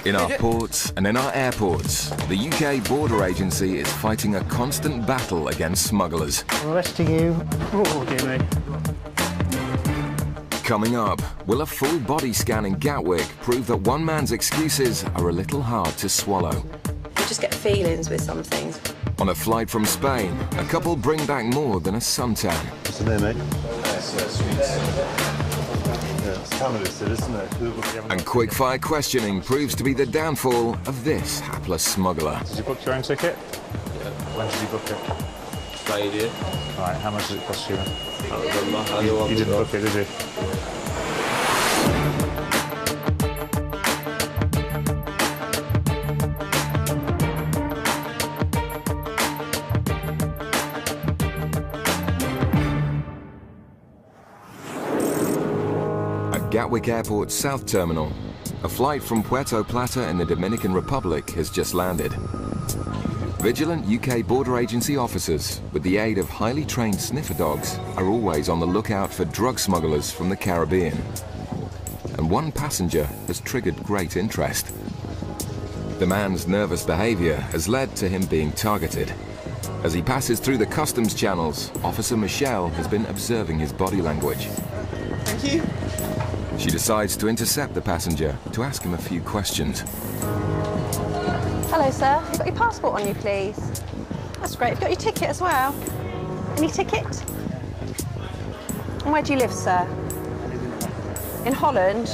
In our ports and in our airports, the UK Border Agency is fighting a constant battle against smugglers. I'm arresting you. Oh, dear me. Coming up, will a full body scan in Gatwick prove that one man's excuses are a little hard to swallow? You just get feelings with some things. On a flight from Spain, a couple bring back more than a suntan. What's the name, mate? And quick-fire questioning proves to be the downfall of this hapless smuggler. Did you book your own ticket? Yeah. When did you book it? Friday. All right, how much did it cost you? I You didn't book it, did you? Gatwick Airport's South Terminal. A flight from Puerto Plata in the Dominican Republic has just landed. Vigilant UK Border Agency officers, with the aid of highly trained sniffer dogs, are always on the lookout for drug smugglers from the Caribbean. And one passenger has triggered great interest. The man's nervous behaviour has led to him being targeted. As he passes through the customs channels, Officer Michelle has been observing his body language. Thank you. She decides to intercept the passenger to ask him a few questions. Hello, sir. You've got your passport on you, please. That's great. You've got your ticket as well. Any ticket? And where do you live, sir? In Holland?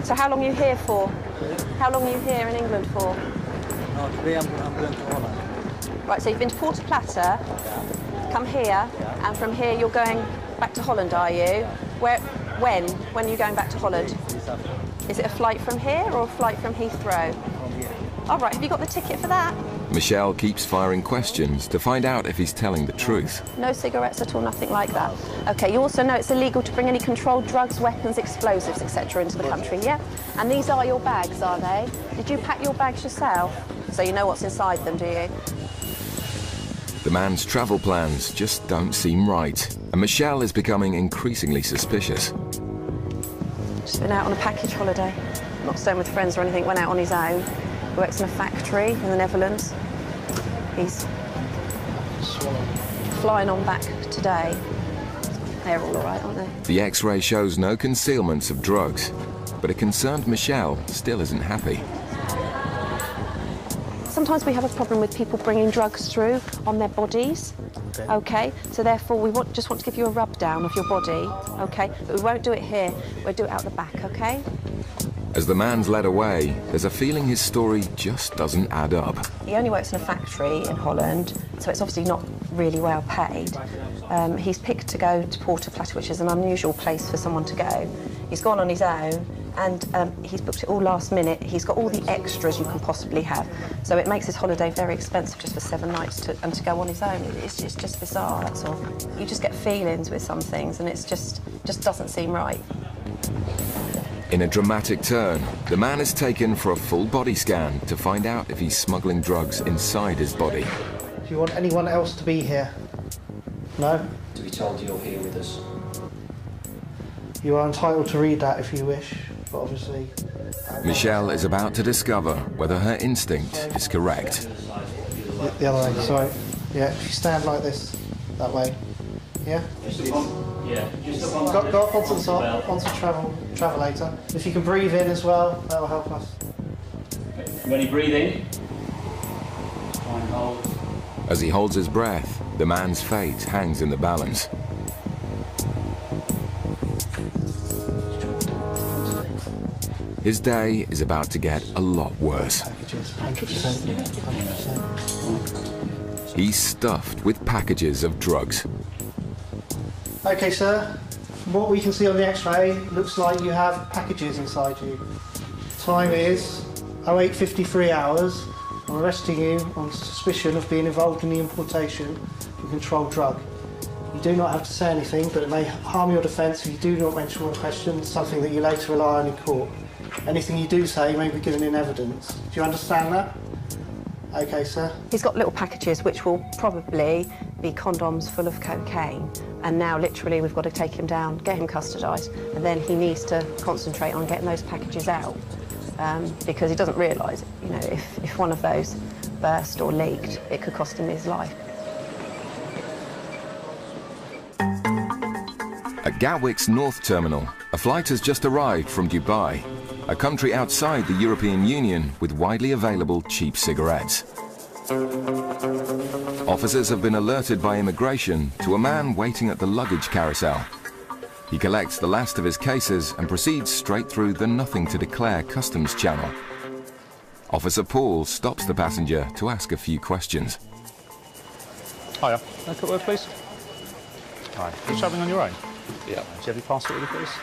So how long are you here for? How long are you here in England for? No, today I'm going to Holland. Right, so you've been to Puerto Plata, come here, and from here you're going back to Holland, are you? When? When are you going back to Holland? Is it a flight from here or a flight from Heathrow? From here. All right, have you got the ticket for that? Michelle keeps firing questions to find out if he's telling the truth. No cigarettes at all, nothing like that. OK, you also know it's illegal to bring any controlled drugs, weapons, explosives, etc. into the country, yeah? And these are your bags, are they? Did you pack your bags yourself? So you know what's inside them, do you? The man's travel plans just don't seem right, and Michelle is becoming increasingly suspicious. Just been out on a package holiday. Not staying with friends or anything, went out on his own. He works in a factory in the Netherlands. He's flying on back today. They're all right, aren't they? The X-ray shows no concealments of drugs, but a concerned Michelle still isn't happy. Sometimes we have a problem with people bringing drugs through on their bodies, OK? So therefore we just want to give you a rub down of your body, OK? But we won't do it here, we'll do it out the back, OK? As the man's led away, there's a feeling his story just doesn't add up. He only works in a factory in Holland, so it's obviously not really well paid. He's picked to go to Puerto Plata, which is an unusual place for someone to go. He's gone on his own, and he's booked it all last minute. He's got all the extras you can possibly have. So it makes his holiday very expensive just for 7 nights and to go on his own. It's just bizarre, that's all. You just get feelings with some things, and it's just doesn't seem right. In a dramatic turn, the man is taken for a full body scan to find out if he's smuggling drugs inside his body. Do you want anyone else to be here? No? To be told you're here with us. You are entitled to read that if you wish, but obviously... Michelle is about to discover whether her instinct is correct. The other way, sorry. Yeah, if you stand like this, that way. Yeah? Yeah. Go up onto the top, onto travelator. If you can breathe in as well, that will help us. Ready, breathing. Try and hold. As he holds his breath, the man's fate hangs in the balance. His day is about to get a lot worse. 100%. He's stuffed with packages of drugs. OK, sir. From what we can see on the X-ray, looks like you have packages inside you. Time is 08:53 hours. I'm arresting you on suspicion of being involved in the importation of a controlled drug. You do not have to say anything, but it may harm your defence if you do not mention one question, something that you later rely on in court. Anything you do say may be given in evidence. Do you understand that? OK, sir. He's got little packages which will probably be condoms full of cocaine, and now literally we've got to take him down, get him custodised, and then he needs to concentrate on getting those packages out because he doesn't realise, you know, if one of those burst or leaked, it could cost him his life. At Gatwick's North Terminal, a flight has just arrived from Dubai, a country outside the European Union with widely available cheap cigarettes. Officers have been alerted by immigration to a man waiting at the luggage carousel. He collects the last of his cases and proceeds straight through the nothing to declare customs channel. Officer Paul stops the passenger to ask a few questions. Hiya, can I cut word, please? Hi, are you travelling on your own? Yeah. Do you have your passport with you, please?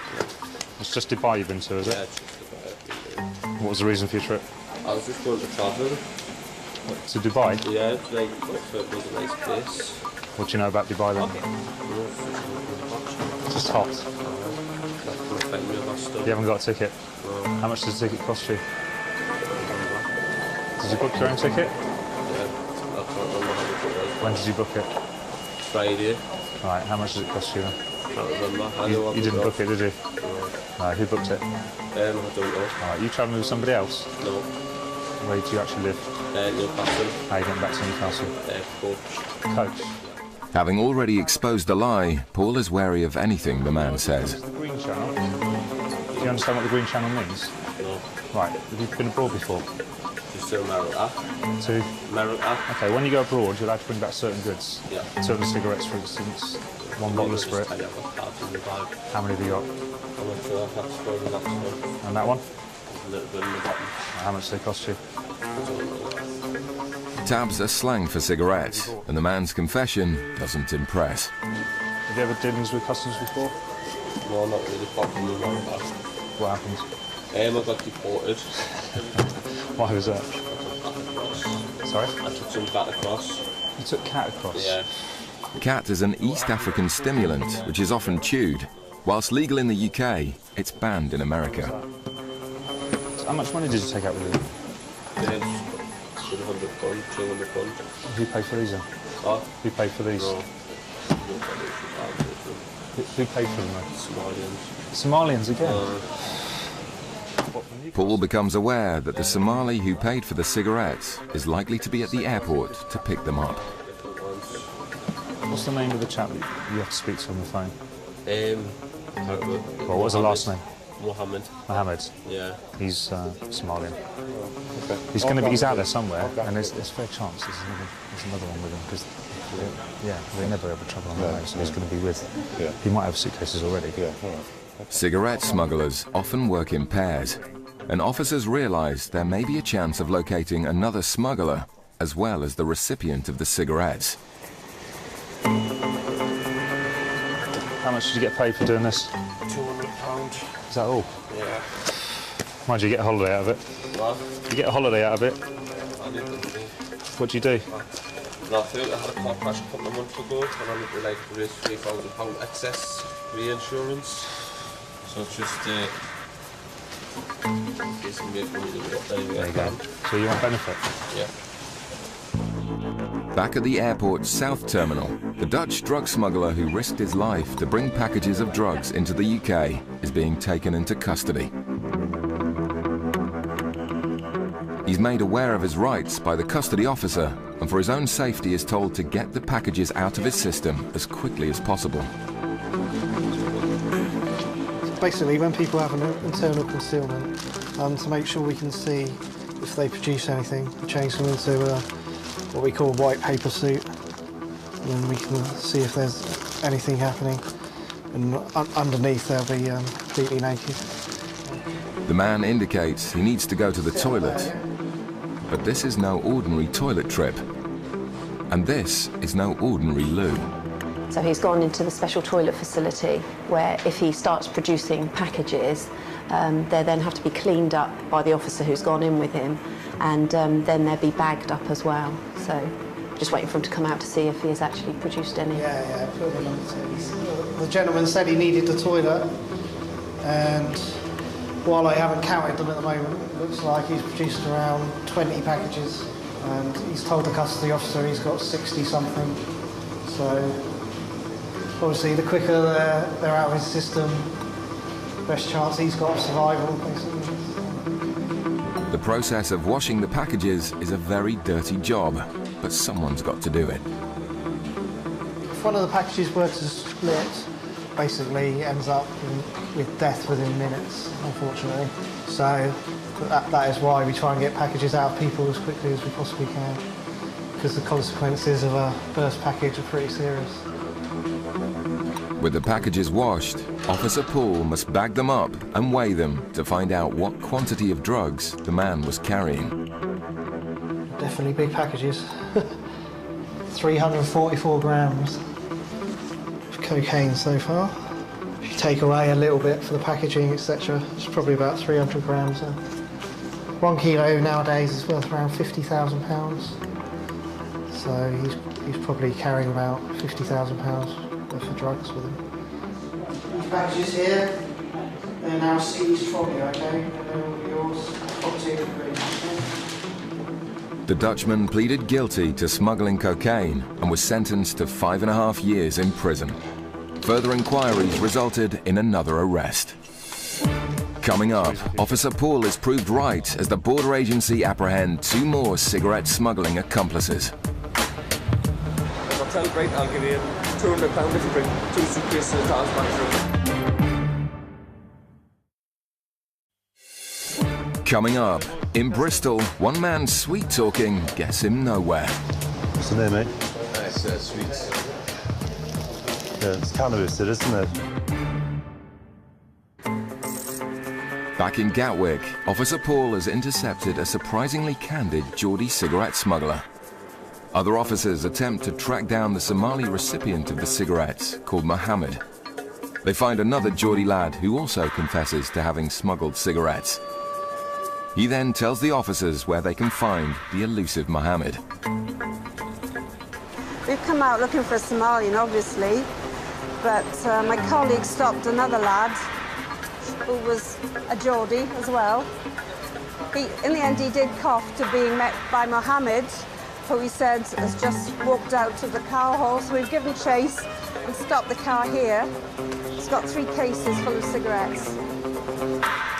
It's just Dubai you've been to, is it? Yeah, it's just about. What was the reason for your trip? I was just going to travel. To Dubai? Yeah, it's like, it was a nice place. What do you know about Dubai then? It's just hot. You haven't got a ticket? No. How much does the ticket cost you? Did you book your own ticket? Yeah, I can't remember how much it was. When did you book it? Friday. Right, how much does it cost you then? Can't remember. I know I You didn't booked book it, did you? No. Right, who booked it? I don't know. Right, you travelling with somebody else? No. Where do you actually live? Newcastle. How are you getting back to Newcastle? Coach. Coach. Having already exposed a lie, Paul is wary of anything the man says. The Green Channel. Do you understand what the Green Channel means? No. Right, have you been abroad before? Just to America. To? America. Okay, when you go abroad, you're allowed to bring back certain goods. Yeah. Certain cigarettes, for instance. One bottle of spirit. I have got cards in the bag. How many have you got? How much do I have to go in the next one? And that one? A little bit in the bottom. How much do they cost you? Tabs are slang for cigarettes, and the man's confession doesn't impress. Have you ever dealings with customs before? No, not really. Probably not that. What happened? I got deported. Why was that? Sorry? I took some back across. You took cat across? Yeah. Cat is an East African stimulant which is often chewed. Whilst legal in the UK, it's banned in America. How much money did you take out with you? £100, £200. Who paid for these then? Oh? Who paid for these? No. Who paid for them then? Somalians. Somalians again? Paul becomes aware that the Somali who paid for the cigarettes is likely to be at the airport to pick them up. What's the name of the chap that you have to speak to on the phone? What was the last name? Mohammed. Mohammed. Yeah. He's Somalian. Okay. He's out there somewhere, and there's a fair chance there's another one with him because they never ever travel on their own, so he's going to be with. Yeah. He might have suitcases already. Yeah. All right. Cigarette smugglers often work in pairs, and officers realise there may be a chance of locating another smuggler as well as the recipient of the cigarettes. How much did you get paid for doing this? £200. Is that all? Yeah. Why did you get a holiday out of it? What? You get a holiday out of it? I didn't think. What do you do? Nothing. I had a car crash a couple of months ago, and I need to like raise £3,000 excess reinsurance. So it's just basically make money There you go. So you want benefit? Yeah. Back at the airport's South Terminal, the Dutch drug smuggler who risked his life to bring packages of drugs into the UK is being taken into custody. He's made aware of his rights by the custody officer, and for his own safety is told to get the packages out of his system as quickly as possible. Basically, when people have an internal concealment, to make sure we can see if they produce anything, we change them into what we call a white paper suit, and then we can see if there's anything happening, and underneath they'll be completely naked. The man indicates he needs to go to the toilet, but this is no ordinary toilet trip, and this is no ordinary loo. So he's gone into the special toilet facility where if he starts producing packages, they then have to be cleaned up by the officer who's gone in with him, and then they'll be bagged up as well. So just waiting for him to come out to see if he has actually produced any. Yeah. The gentleman said he needed the toilet, and while I haven't counted them at the moment, it looks like he's produced around 20 packages, and he's told the custody officer he's got 60 something. So obviously the quicker they're out of his system, the best chance he's got of survival, basically. The process of washing the packages is a very dirty job, but someone's got to do it. If one of the packages were to split, basically it ends up with death within minutes, unfortunately. So that is why we try and get packages out of people as quickly as we possibly can, because the consequences of a burst package are pretty serious. With the packages washed, Officer Paul must bag them up and weigh them to find out what quantity of drugs the man was carrying. Definitely big packages. 344 grams of cocaine so far. If you take away a little bit for the packaging, etc., it's probably about 300 grams. 1 kilo nowadays is worth around £50,000. So he's probably carrying about £50,000 worth of drugs with him. These packages here, they're now seized from you, okay? And they're all yours, property and agreement, okay? The Dutchman pleaded guilty to smuggling cocaine and was sentenced to 5.5 years in prison. Further inquiries resulted in another arrest. Coming up, Officer Paul is proved right as the border agency apprehend 2 more cigarette smuggling accomplices. If I tell right, I'll give you £200 if you bring 2 suitcases of towels back through. Coming up, in Bristol, one man's sweet-talking gets him nowhere. What's the name, mate? It's sweets. Yeah, it's cannabis, isn't it? Back in Gatwick, Officer Paul has intercepted a surprisingly candid Geordie cigarette smuggler. Other officers attempt to track down the Somali recipient of the cigarettes, called Mohammed. They find another Geordie lad who also confesses to having smuggled cigarettes. He then tells the officers where they can find the elusive Mohammed. We've come out looking for a Somalian, obviously, but my colleague stopped another lad who was a Geordie as well. In the end, he did cough to being met by Mohammed, who he said has just walked out to the car hole. So we've given chase and stopped the car here. It's got 3 cases full of cigarettes.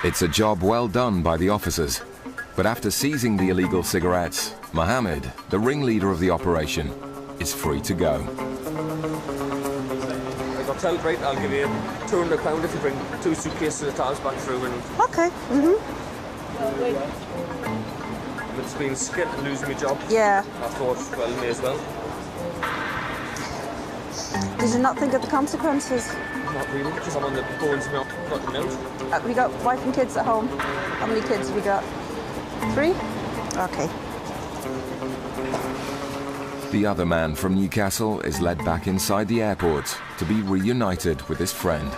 It's a job well done by the officers. But after seizing the illegal cigarettes, Mohammed, the ringleader of the operation, is free to go. If I tell right, I'll give you £200 if you bring 2 suitcases of towels back through. And Okay. if it's been skint and losing my job, Yeah. I thought, well, may as well. Did you not think of the consequences? Not really, because I'm on the bones now. Got them out. We got wife and kids at home. How many kids have we got? 3? Okay. The other man from Newcastle is led back inside the airport to be reunited with his friend.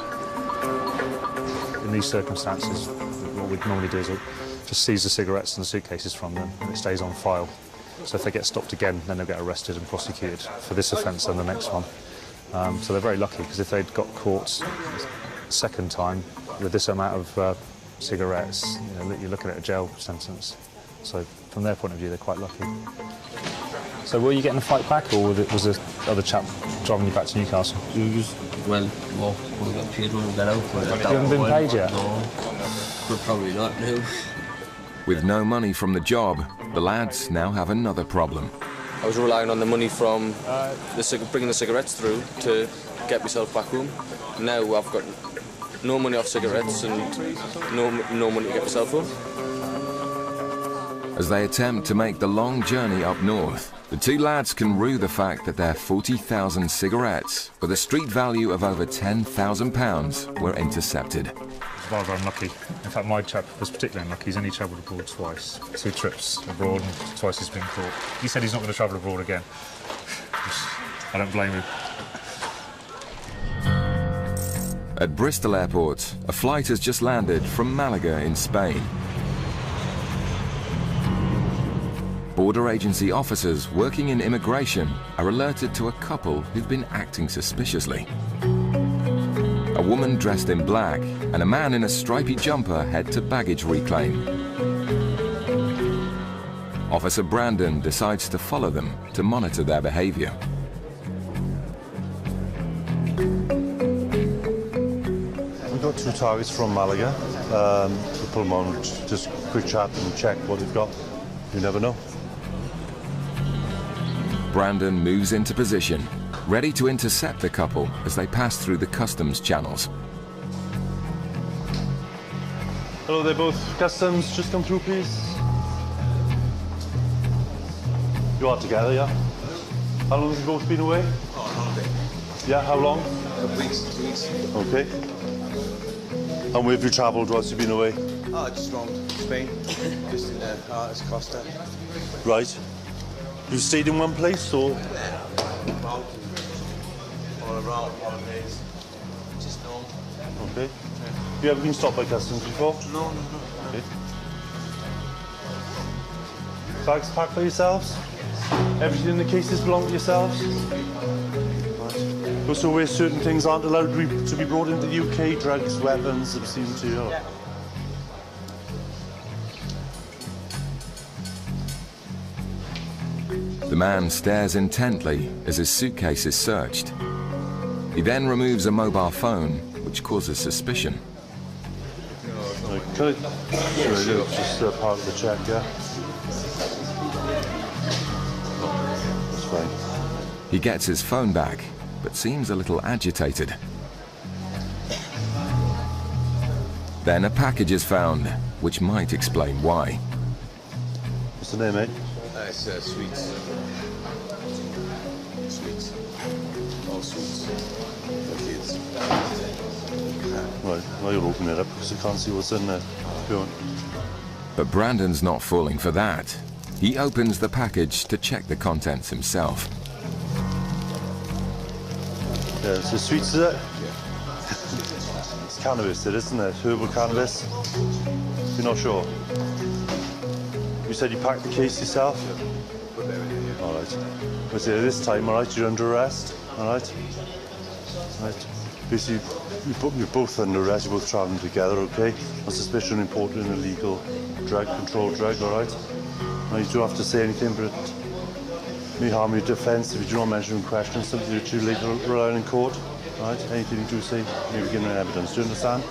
In these circumstances, what we'd normally do is just seize the cigarettes and the suitcases from them, and it stays on file. So if they get stopped again, then they'll get arrested and prosecuted for this offence and the next one. So they're very lucky, because if they'd got caught a second time with this amount of cigarettes, you're looking at a jail sentence. So from their point of view, they're quite lucky. So were you getting the fight back, or was the other chap driving you back to Newcastle? We got paid when we got out. You haven't been paid yet? No, but probably not now. With no money from the job, the lads now have another problem. I was relying on the money from bringing the cigarettes through to get myself back home. Now I've got no money off cigarettes and no money to get myself home. As they attempt to make the long journey up north, the 2 lads can rue the fact that their 40,000 cigarettes, with a street value of over £10,000, were intercepted. Rather unlucky. In fact, my chap was particularly unlucky. He's only travelled abroad twice. 2 trips abroad and twice he's been caught. He said he's not going to travel abroad again. I don't blame him. At Bristol Airport, a flight has just landed from Malaga in Spain. Border agency officers working in immigration are alerted to a couple who've been acting suspiciously. A woman dressed in black and a man in a stripy jumper head to baggage reclaim. Officer Brandon decides to follow them to monitor their behaviour. got 2 targets from Malaga. We'll put them on, just quick chat and check what they've got. You never know. Brandon moves into position, ready to intercept the couple as they pass through the customs channels. Hello, they're both customs. Just come through, please. You are together, yeah? How long have you both been away? Oh, on holiday. Yeah, how long? Weeks, 2 weeks. Okay. And where have you travelled whilst you've been away? Oh, just around Spain, just in the Artis Costa. Right. You stayed in one place, or? Yeah, all around holidays. Just normal. Okay. Have you ever been stopped by customs before? No. Okay. Bags packed for yourselves? Everything in the cases belong to yourselves? Right. So where certain things aren't allowed to be brought into the UK, drugs, weapons, obscene material? Yeah. The man stares intently as his suitcase is searched. He then removes a mobile phone, which causes suspicion. Okay. Sure. Just part of the check, yeah? That's fine. He gets his phone back, but seems a little agitated. Then a package is found, which might explain why. What's the name, mate? It's sweets. Sweets. All sweets. For kids. Right, well, you'll open it up because I can't see what's in there. Go on. But Brandon's not falling for that. He opens the package to check the contents himself. Yeah, so sweets, is it? Yeah. It's cannabis, isn't it? Herbal cannabis. You're not sure? You said you packed the case yourself? Yeah. Put everything here. All right. But this time, all right, you're under arrest, all right? Right. Basically, you're both under arrest, you're both travelling together, okay? On suspicion of importing an illegal drug, controlled drug, all right? Now, you don't have to say anything, but it may harm your defence if you do not mention in question something that you later rely on in court, all right? Anything you do say may be given evidence, do you understand?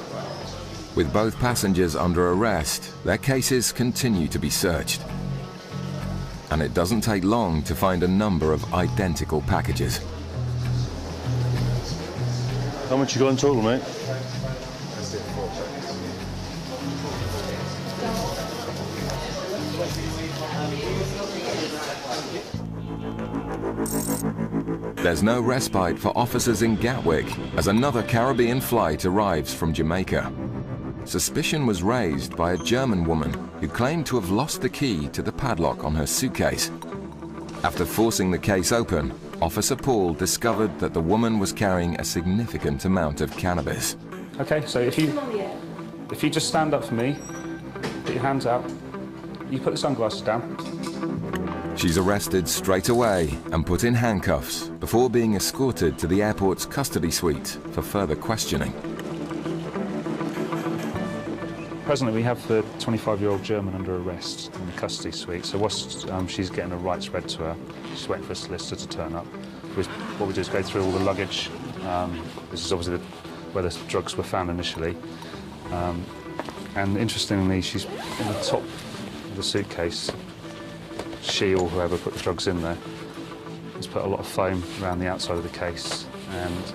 With both passengers under arrest, their cases continue to be searched. And it doesn't take long to find a number of identical packages. How much you got in total, mate? There's no respite for officers in Gatwick as another Caribbean flight arrives from Jamaica. Suspicion was raised by a German woman who claimed to have lost the key to the padlock on her suitcase. After forcing the case open, Officer Paul discovered that the woman was carrying a significant amount of cannabis. Okay, so if you just stand up for me, put your hands out, you put the sunglasses down. She's arrested straight away and put in handcuffs before being escorted to the airport's custody suite for further questioning. Presently, we have the 25-year-old German under arrest in the custody suite. So whilst she's getting her rights read to her, she's waiting for a solicitor to turn up. What we do is go through all the luggage. This is obviously where the drugs were found initially. And interestingly, she's in the top of the suitcase. She or whoever put the drugs in there has put a lot of foam around the outside of the case and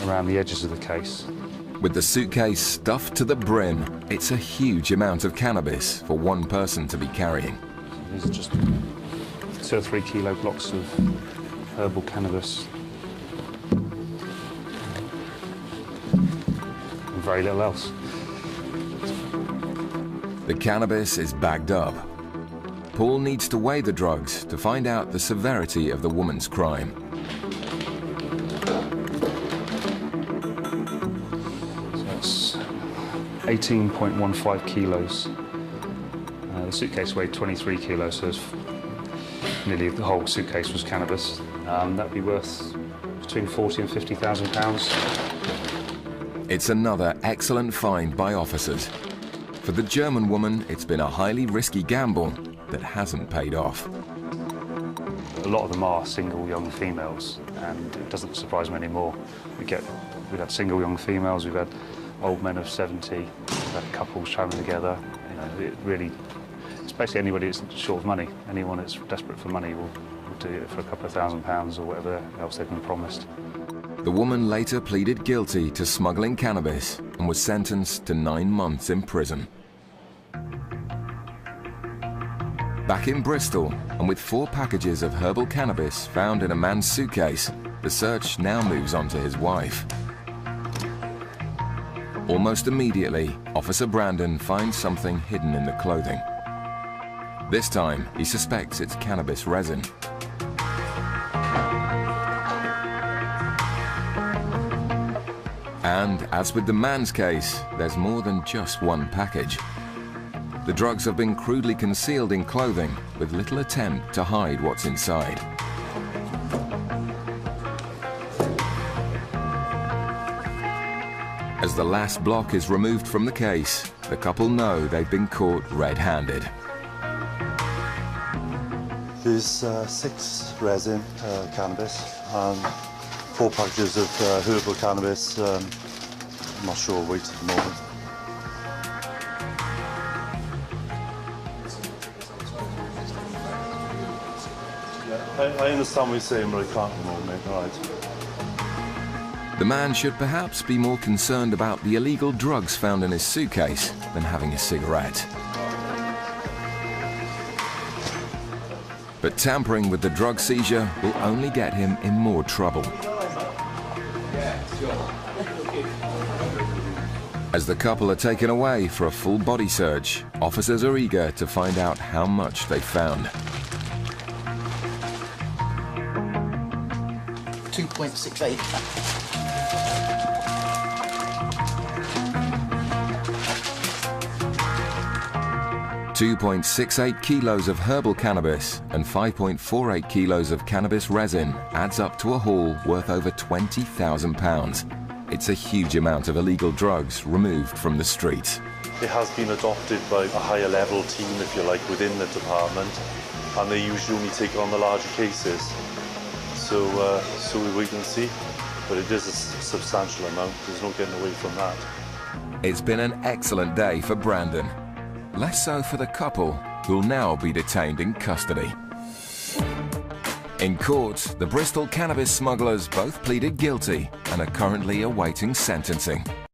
around the edges of the case. With the suitcase stuffed to the brim, it's a huge amount of cannabis for one person to be carrying. These are just 2 or 3 kilo blocks of herbal cannabis. And very little else. The cannabis is bagged up. Paul needs to weigh the drugs to find out the severity of the woman's crime. So that's 18.15 kilos. The suitcase weighed 23 kilos, so nearly the whole suitcase was cannabis. That'd be worth between 40 and 50,000 pounds. It's another excellent find by officers. For the German woman, it's been a highly risky gamble that hasn't paid off. A lot of them are single young females, and it doesn't surprise me anymore. We've had single young females, we've had old men of 70, couples travelling together. You know, it really, it's basically anybody that's short of money. Anyone that's desperate for money will do it for a couple of £1,000 or whatever else they've been promised. The woman later pleaded guilty to smuggling cannabis and was sentenced to 9 months in prison. Back in Bristol, and with 4 packages of herbal cannabis found in a man's suitcase, the search now moves on to his wife. Almost immediately, Officer Brandon finds something hidden in the clothing. This time, he suspects it's cannabis resin. And as with the man's case, there's more than just one package. The drugs have been crudely concealed in clothing, with little attempt to hide what's inside. As the last block is removed from the case, the couple know they've been caught red-handed. There's 6 resin cannabis and 4 packages of herbal cannabis. I'm not sure weight at the moment. I understand what you're saying, but I can't at the moment, all right. The man should perhaps be more concerned about the illegal drugs found in his suitcase than having a cigarette. But tampering with the drug seizure will only get him in more trouble. As the couple are taken away for a full body search, officers are eager to find out how much they found. 2.68. 2.68 kilos of herbal cannabis and 5.48 kilos of cannabis resin adds up to a haul worth over £20,000. It's a huge amount of illegal drugs removed from the streets. It has been adopted by a higher level team, if you like, within the department, and they usually only take on the larger cases. So we wait and see, but it is a substantial amount. There's no getting away from that. It's been an excellent day for Brandon. Less so for the couple, who'll now be detained in custody. In court, the Bristol cannabis smugglers both pleaded guilty and are currently awaiting sentencing.